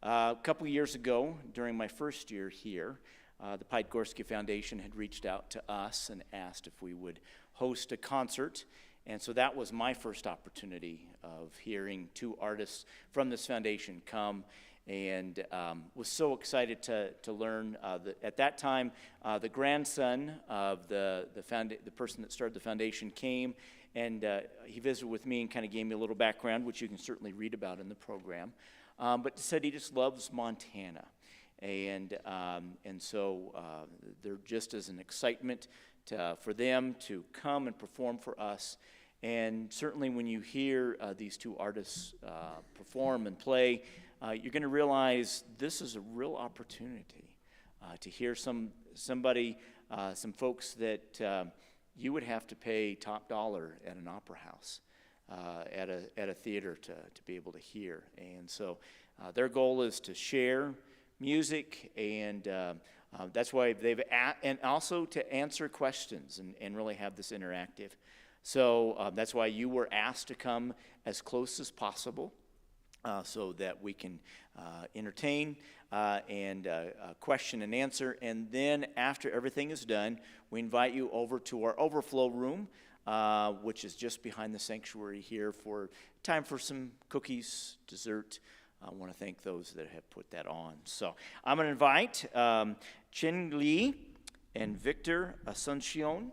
A couple years ago, during my first year here, the Pied Gorski Foundation had reached out to us and asked if we would host a concert. And so that was my first opportunity of hearing two artists from this foundation come, and was so excited to learn that at that time the grandson of the person that started the foundation came, and he visited with me and kind of gave me a little background, which you can certainly read about in the program, but said he just loves Montana. And so there just is an excitement for them to come and perform for us. And certainly when you hear these two artists perform and play, you're going to realize this is a real opportunity to hear some folks that you would have to pay top dollar at an opera house, at a theater to be able to hear. And so their goal is to share music, and that's why and also to answer questions and really have this interactive. So that's why you were asked to come as close as possible, so that we can entertain and question and answer. And then after everything is done, we invite you over to our overflow room, which is just behind the sanctuary here, for time for some cookies, dessert. I want to thank those that have put that on. So I'm going to invite Chen Li and Victor Asuncion,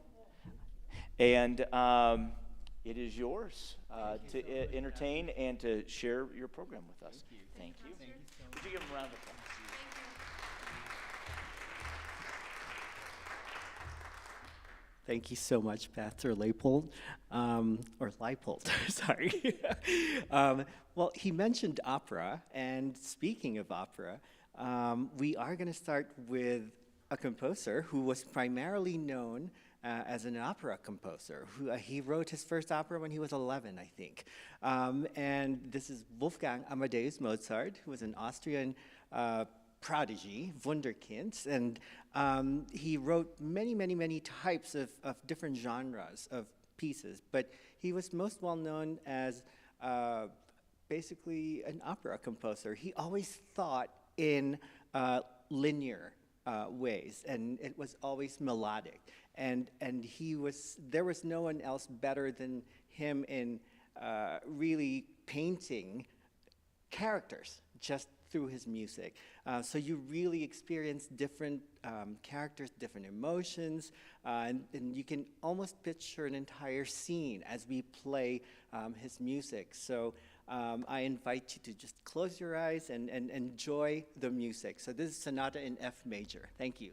and it is yours to entertain and to share your program with us. Thank you. Thank you so much. Would you give them a round of applause? Thank you so much, Pastor Leipold, or Leipold, sorry. Well, he mentioned opera, and speaking of opera, we are going to start with a composer who was primarily known as an opera composer. He wrote his first opera when he was 11, I think. And this is Wolfgang Amadeus Mozart, who was an Austrian prodigy, Wunderkind, and he wrote many types of different genres of pieces, but he was most well known as basically an opera composer. He always thought in linear ways, and it was always melodic. And there was no one else better than him in really painting characters just through his music. So you really experience different characters, different emotions, and you can almost picture an entire scene as we play his music. So I invite you to just close your eyes and enjoy the music. So this is Sonata in F major. Thank you.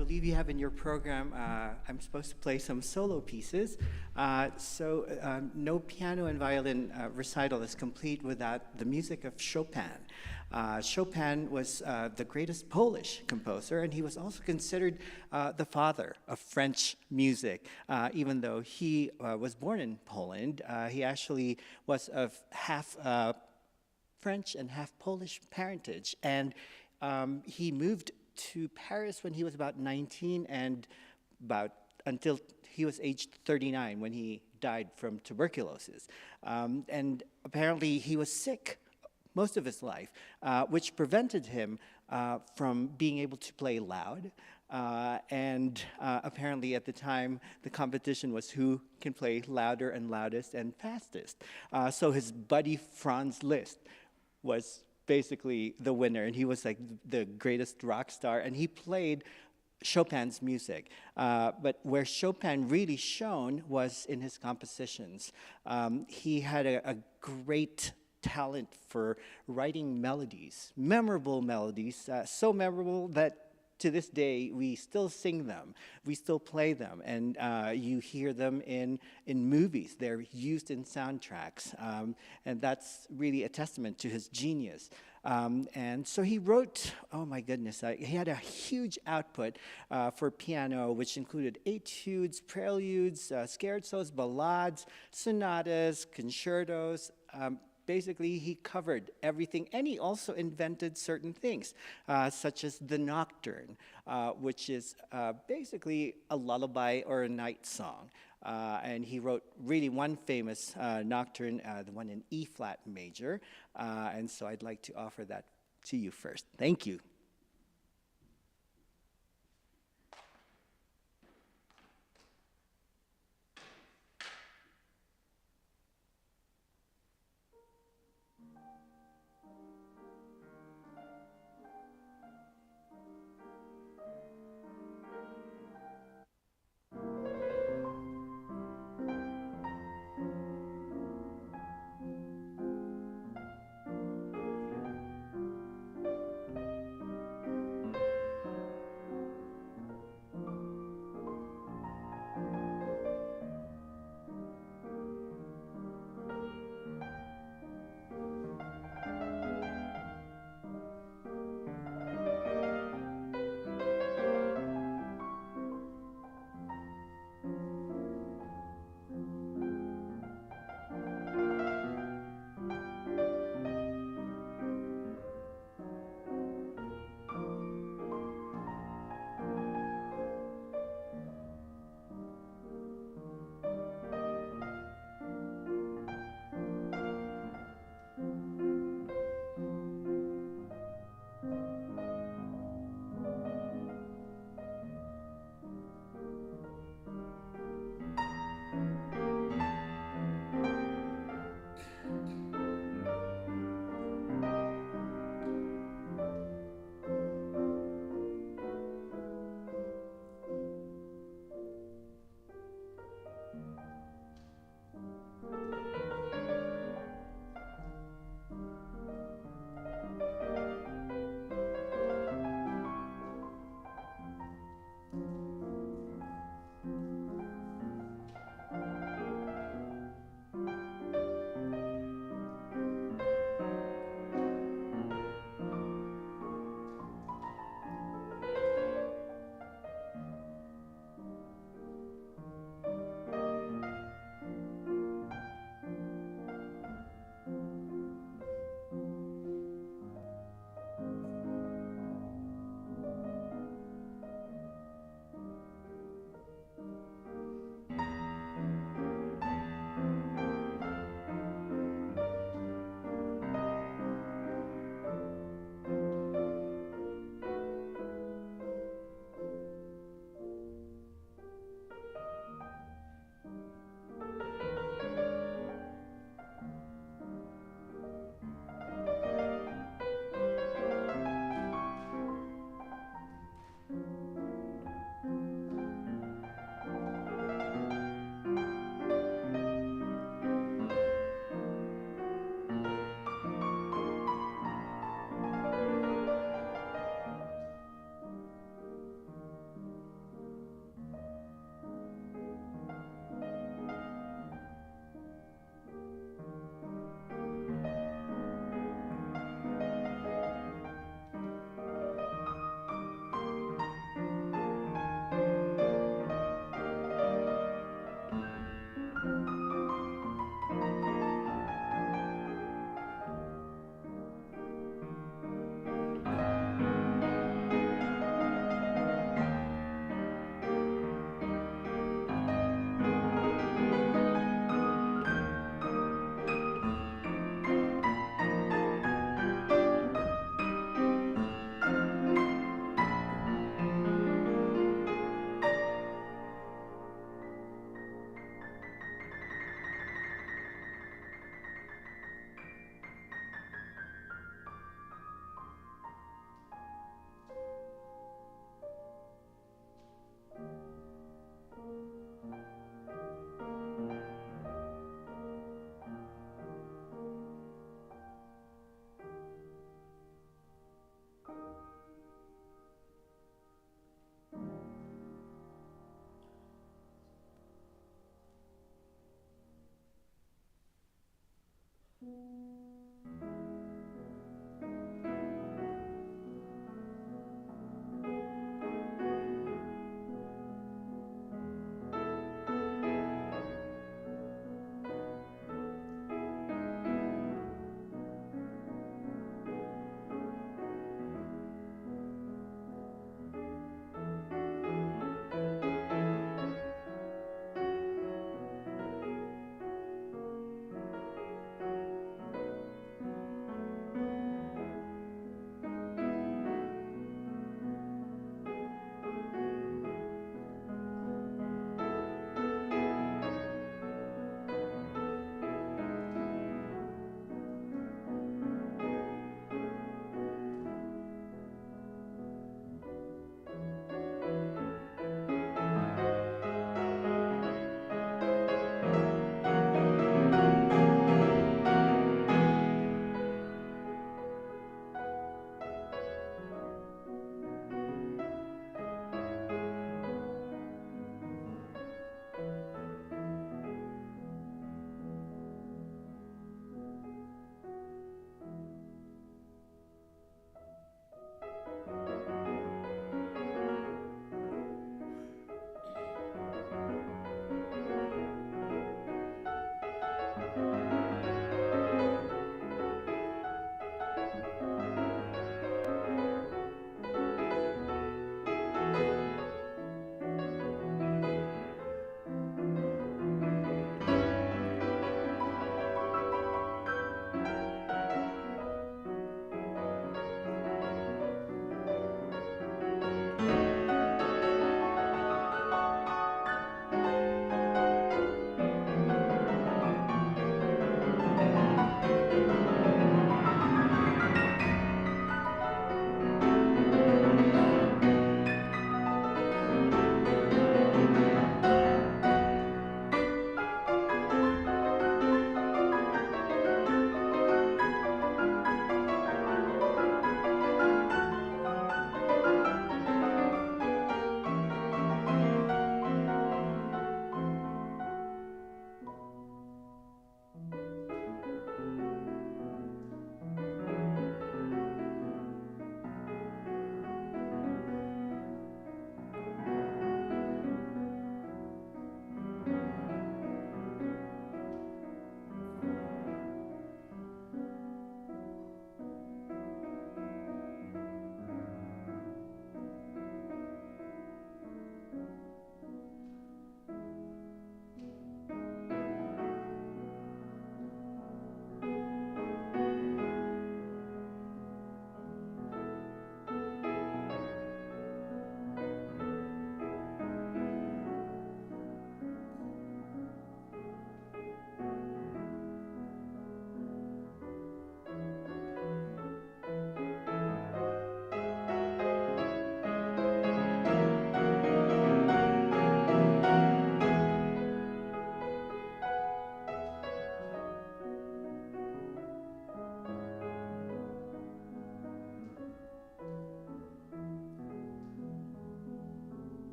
believe you have in your program, I'm supposed to play some solo pieces. No piano and violin recital is complete without the music of Chopin. Chopin was the greatest Polish composer, and he was also considered the father of French music. Even though he was born in Poland, he actually was of half French and half Polish parentage. And he moved to Paris when he was about 19 and until he was aged 39 when he died from tuberculosis. And apparently he was sick most of his life, which prevented him from being able to play loud. Apparently at the time, the competition was who can play louder and loudest and fastest. So his buddy Franz Liszt was basically the winner, and he was like the greatest rock star, and he played Chopin's music. But where Chopin really shone was in his compositions. He had a great talent for writing melodies, memorable melodies, so memorable that to this day we still sing them, we still play them, and you hear them in movies. They're used in soundtracks, and that's really a testament to his genius. And so he wrote, oh my goodness, he had a huge output for piano, which included etudes, preludes, scherzos, ballades, sonatas, concertos. Basically, he covered everything, and he also invented certain things, such as the nocturne, which is basically a lullaby or a night song. And he wrote really one famous nocturne, the one in E-flat major, and so I'd like to offer that to you first. Thank you.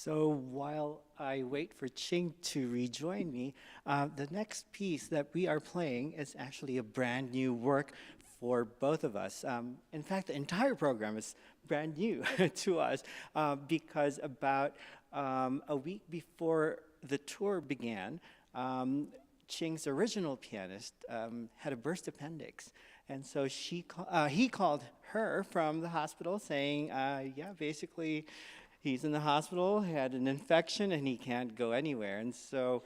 So while I wait for Ching to rejoin me, the next piece that we are playing is actually a brand new work for both of us. In fact, the entire program is brand new to us because about a week before the tour began, Ching's original pianist had a burst appendix. And so he called her from the hospital saying, yeah, basically, he's in the hospital, he had an infection, and he can't go anywhere. And so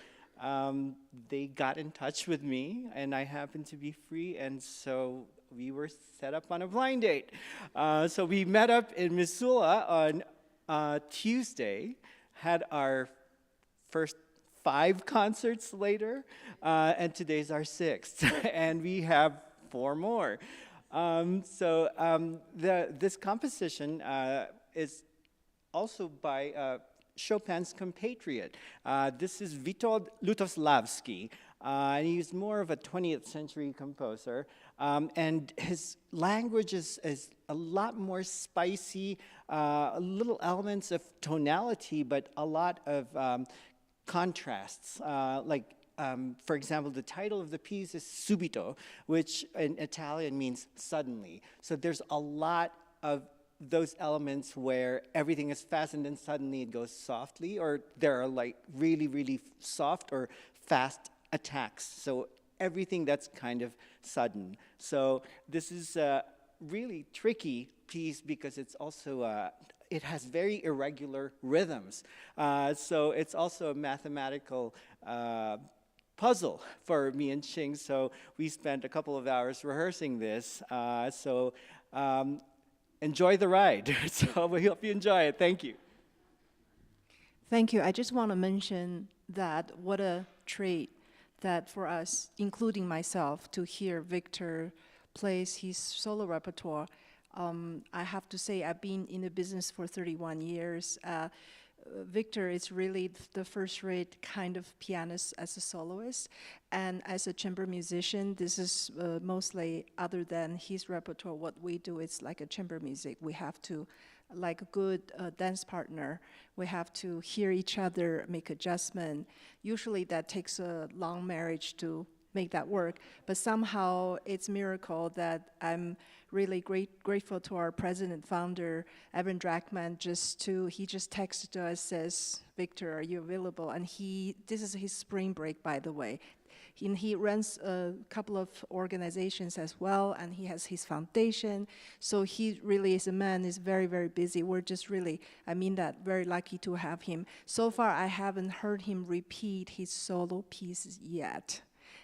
they got in touch with me, and I happened to be free, and so we were set up on a blind date. So we met up in Missoula on Tuesday, had our first 5 concerts later, and today's our 6th, and we have 4 more. This composition is also by Chopin's compatriot. This is Witold Lutosławski. And he's more of a 20th century composer. And his language is a lot more spicy, little elements of tonality, but a lot of contrasts. For example, the title of the piece is Subito, which in Italian means suddenly. So there's a lot of those elements where everything is fast and then suddenly it goes softly, or there are like really, really soft or fast attacks. So everything that's kind of sudden. So this is a really tricky piece because it's also it has very irregular rhythms. So it's also a mathematical puzzle for me and Ching. So we spent a couple of hours rehearsing this. Enjoy the ride. So we hope you enjoy it. Thank you. Thank you. I just want to mention that what a treat that for us, including myself, to hear Victor plays his solo repertoire. I have to say I've been in the business for 31 years. Victor is really the first-rate kind of pianist as a soloist, and as a chamber musician, this is mostly, other than his repertoire, what we do is like a chamber music. We have to, like a good dance partner, we have to hear each other, make adjustment. Usually that takes a long marriage to make that work, but somehow it's a miracle that I'm really grateful to our president founder, Evan Drachman, he just texted us, says, Victor, are you available? And this is his spring break, by the way. He runs a couple of organizations as well, and he has his foundation. So he really is a man, is very, very busy. We're just really, I mean that, very lucky to have him. So far, I haven't heard him repeat his solo pieces yet.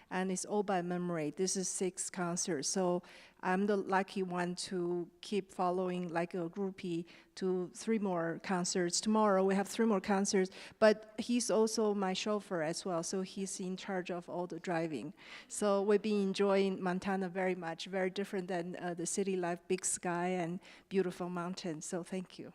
And it's all by memory. This is 6 concerts. So I'm the lucky one to keep following like a groupie to 3 more concerts. Tomorrow we have 3 more concerts, but he's also my chauffeur as well, so he's in charge of all the driving. So we've been enjoying Montana very much, very different than the city life, big sky and beautiful mountains, so thank you.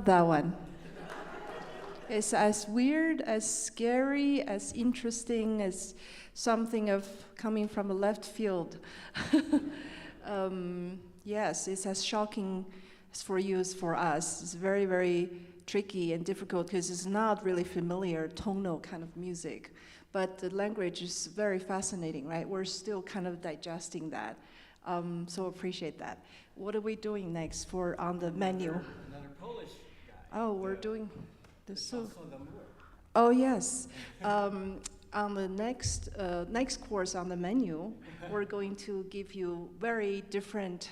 that one. It's as weird, as scary, as interesting as something of coming from a left field. Yes, it's as shocking as for you as for us. It's very, very tricky and difficult because it's not really familiar tonal kind of music. But the language is very fascinating, right? We're still kind of digesting that. So appreciate that. What are we doing next for on the menu? Another Polish guy. Oh, we're doing the soup. Also the Moor. Oh, yes. On the next course on the menu, we're going to give you very different,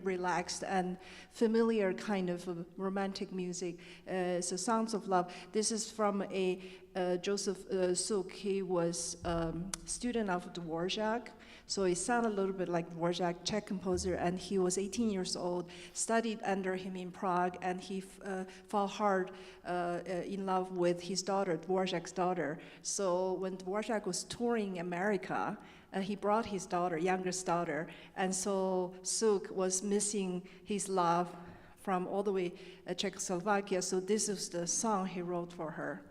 relaxed and familiar kind of romantic music. It's the Sounds of Love. This is from a Joseph Suk. He was student of Dvorak. So it sounded a little bit like Dvorak, Czech composer, and he was 18 years old, studied under him in Prague, and he fell hard in love with his daughter, Dvorak's daughter. So when Dvorak was touring America, he brought his daughter, youngest daughter, and so Suk was missing his love from all the way Czechoslovakia, so this is the song he wrote for her.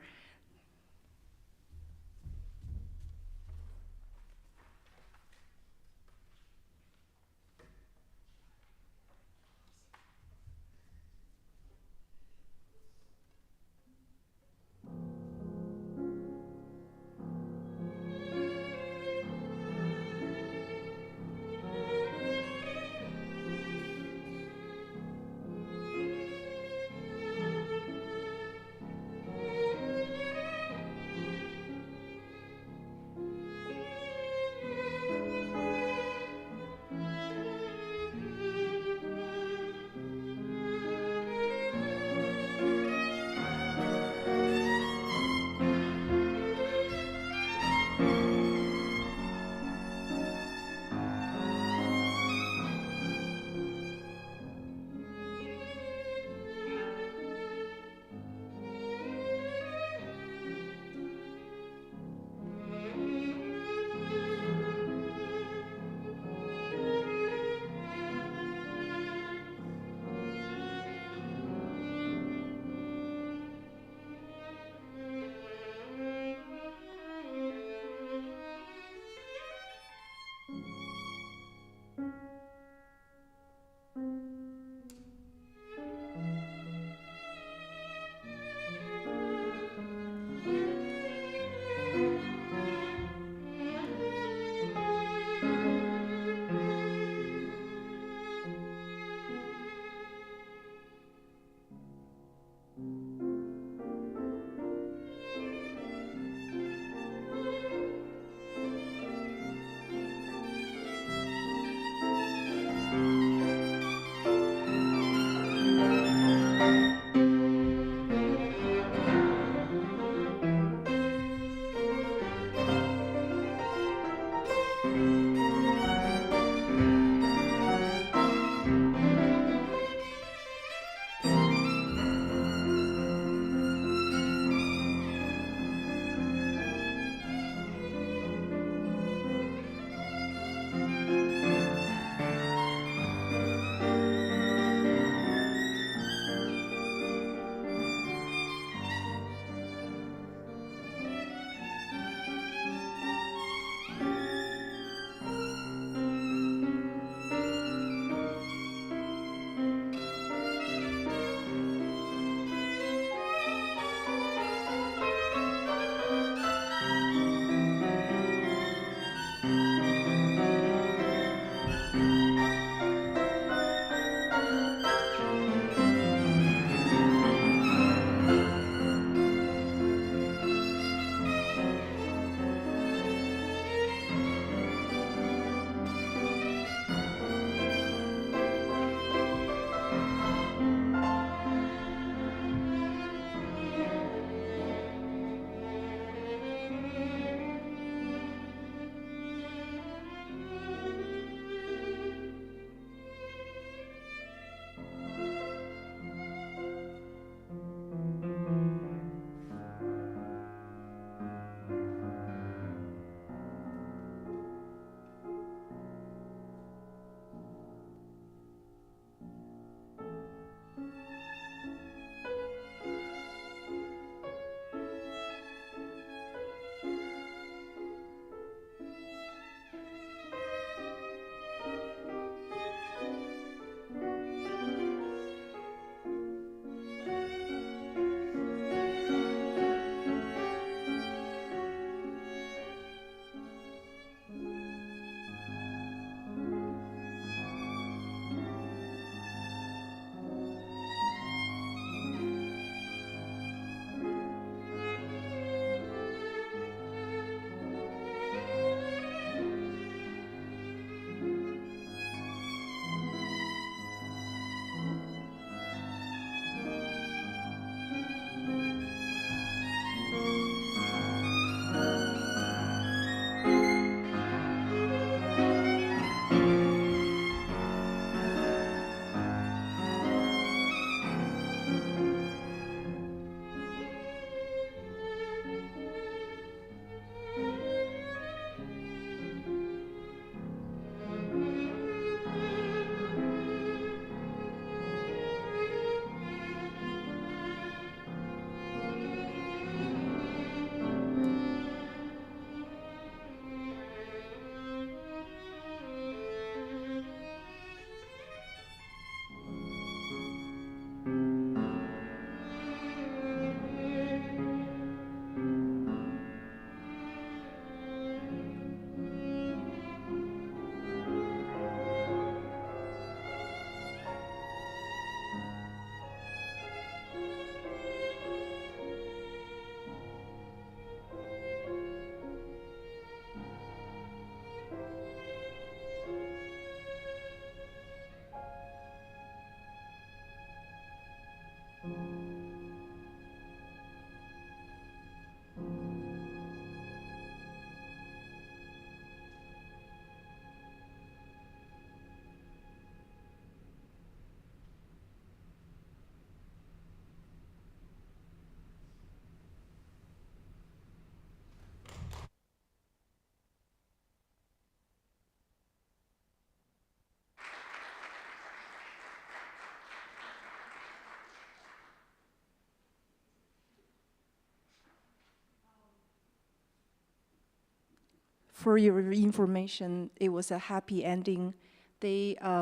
for your information, it was a happy ending.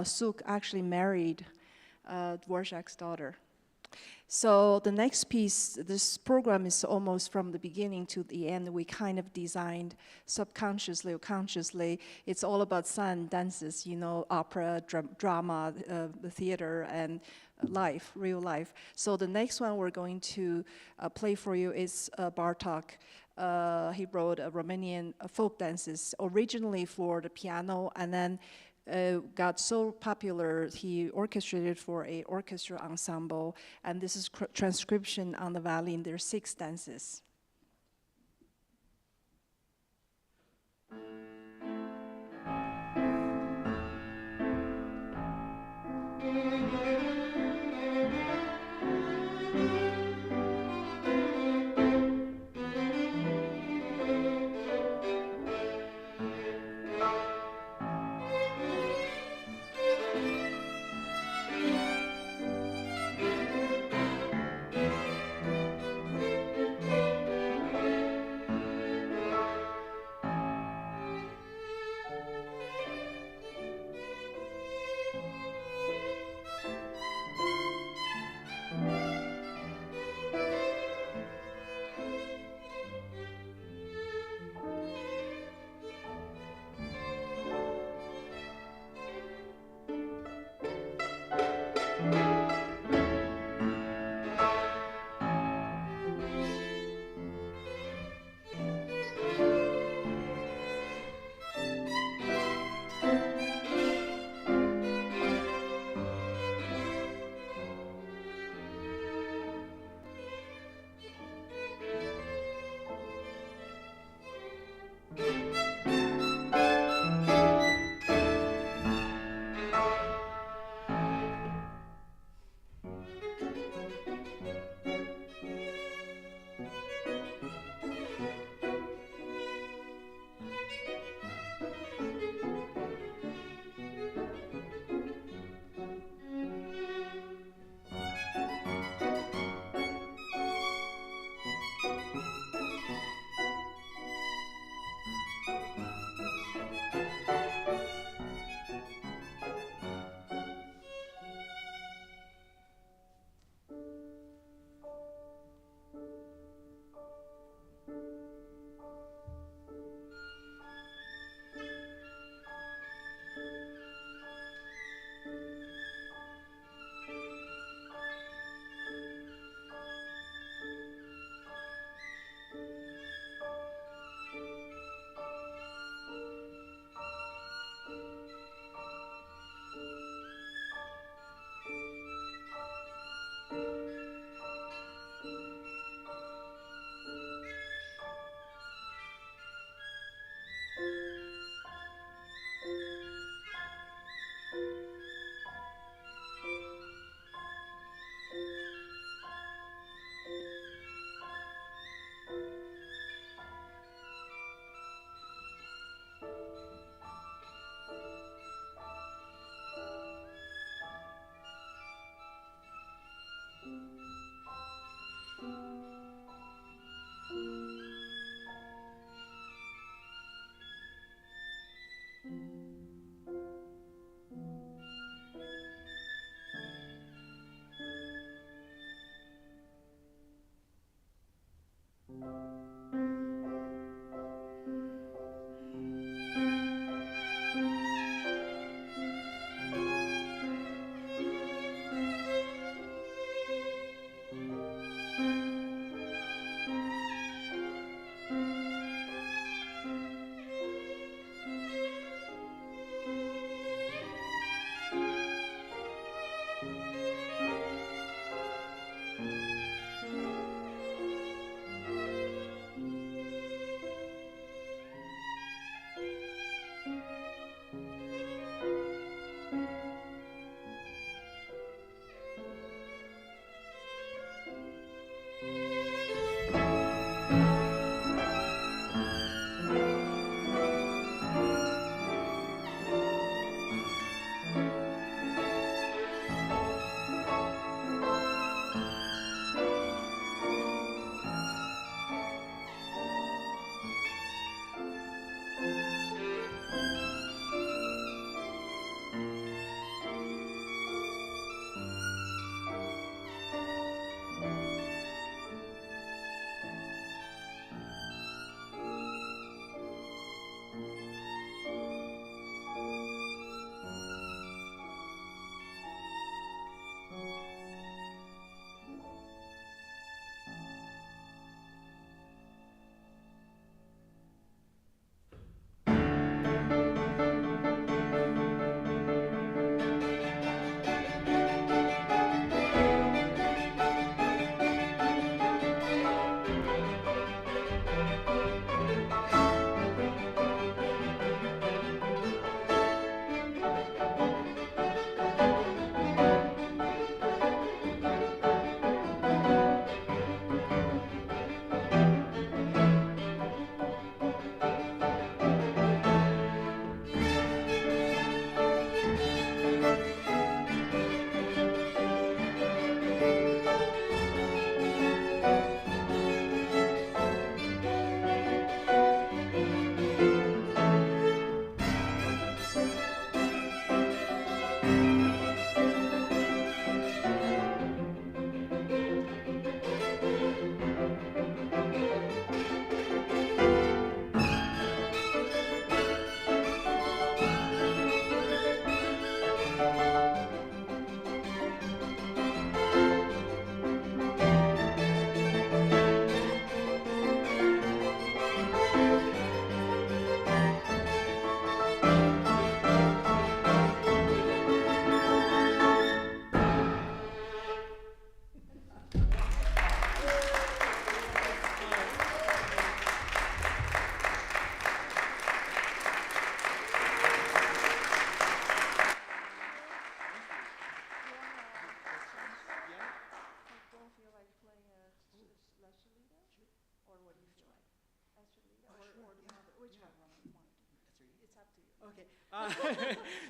Suk actually married Dvorak's daughter. So the next piece, this program is almost from the beginning to the end. We kind of designed subconsciously or consciously. It's all about silent dances, opera, drama, the theater, and life, real life. So the next one we're going to play for you is Bartok. He wrote Romanian folk dances originally for the piano, and then got so popular, he orchestrated for a orchestra ensemble, and this is transcription on the violin. There are 6 dances.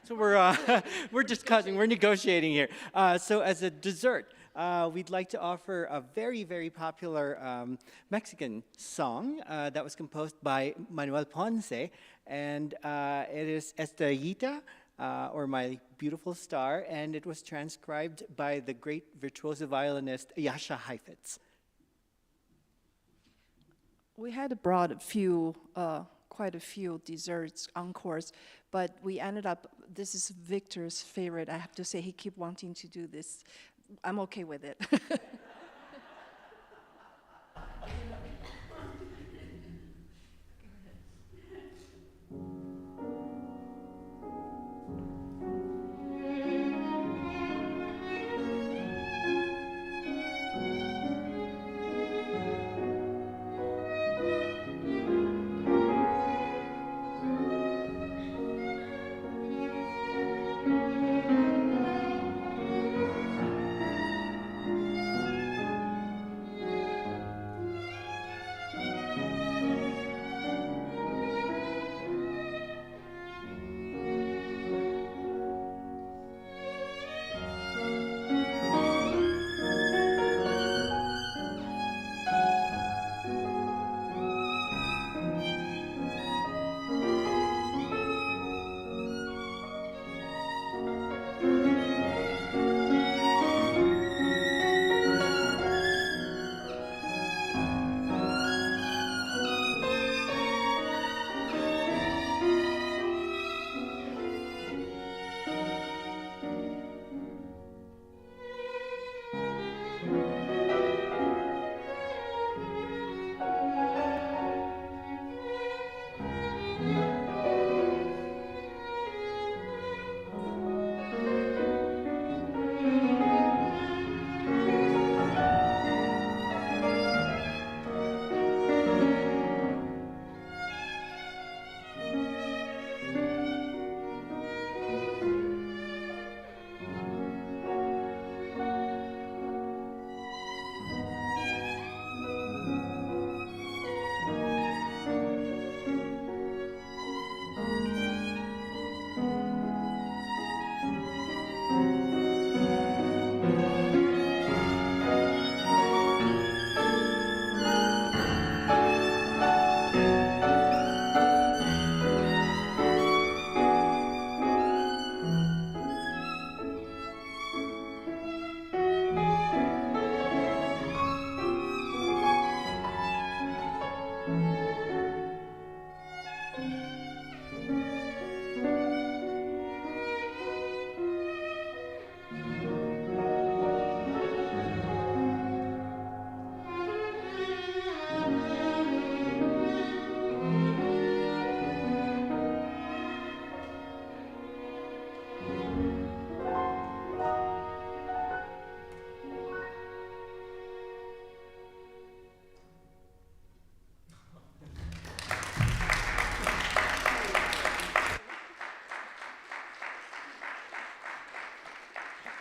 So we're discussing, we're negotiating here. So as a dessert, we'd like to offer a very, very popular Mexican song that was composed by Manuel Ponce, and it is Estrellita, or My Beautiful Star, and it was transcribed by the great virtuoso violinist Jascha Heifetz. We had brought quite a few desserts, encores, but we ended up, this is Victor's favorite. I have to say, he keep wanting to do this. I'm okay with it.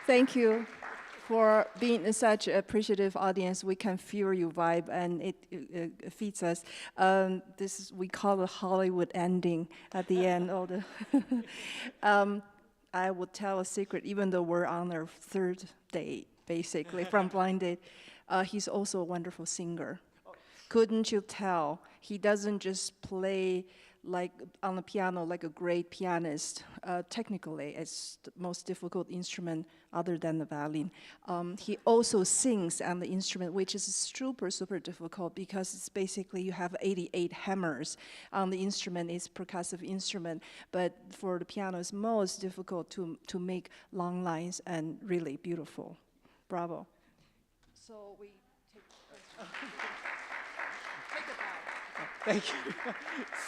Thank you for being such an appreciative audience. We can feel your vibe, and it feeds us. We call it Hollywood ending at the end of the. I will tell a secret, even though we're on our third date, basically, from blind date. He's also a wonderful singer. Couldn't you tell? He doesn't just play like on the piano like a great pianist. Technically, it's the most difficult instrument other than the violin. He also sings on the instrument, which is super, super difficult because it's basically you have 88 hammers on the instrument. It's percussive instrument, but for the piano, it's most difficult to make long lines and really beautiful. Bravo. So we take. Thank you.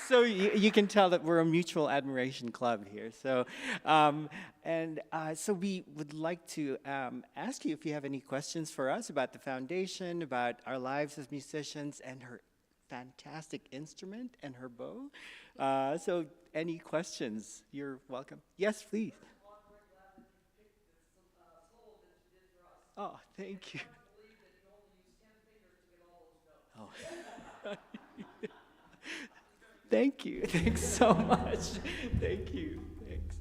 So you can tell that we're a mutual admiration club here. So, so we would like to ask you if you have any questions for us about the foundation, about our lives as musicians, and her fantastic instrument and her bow. So any questions, you're welcome. Yes, please. Oh, thank you. Thank you. Thanks so much. Thank you. Thanks.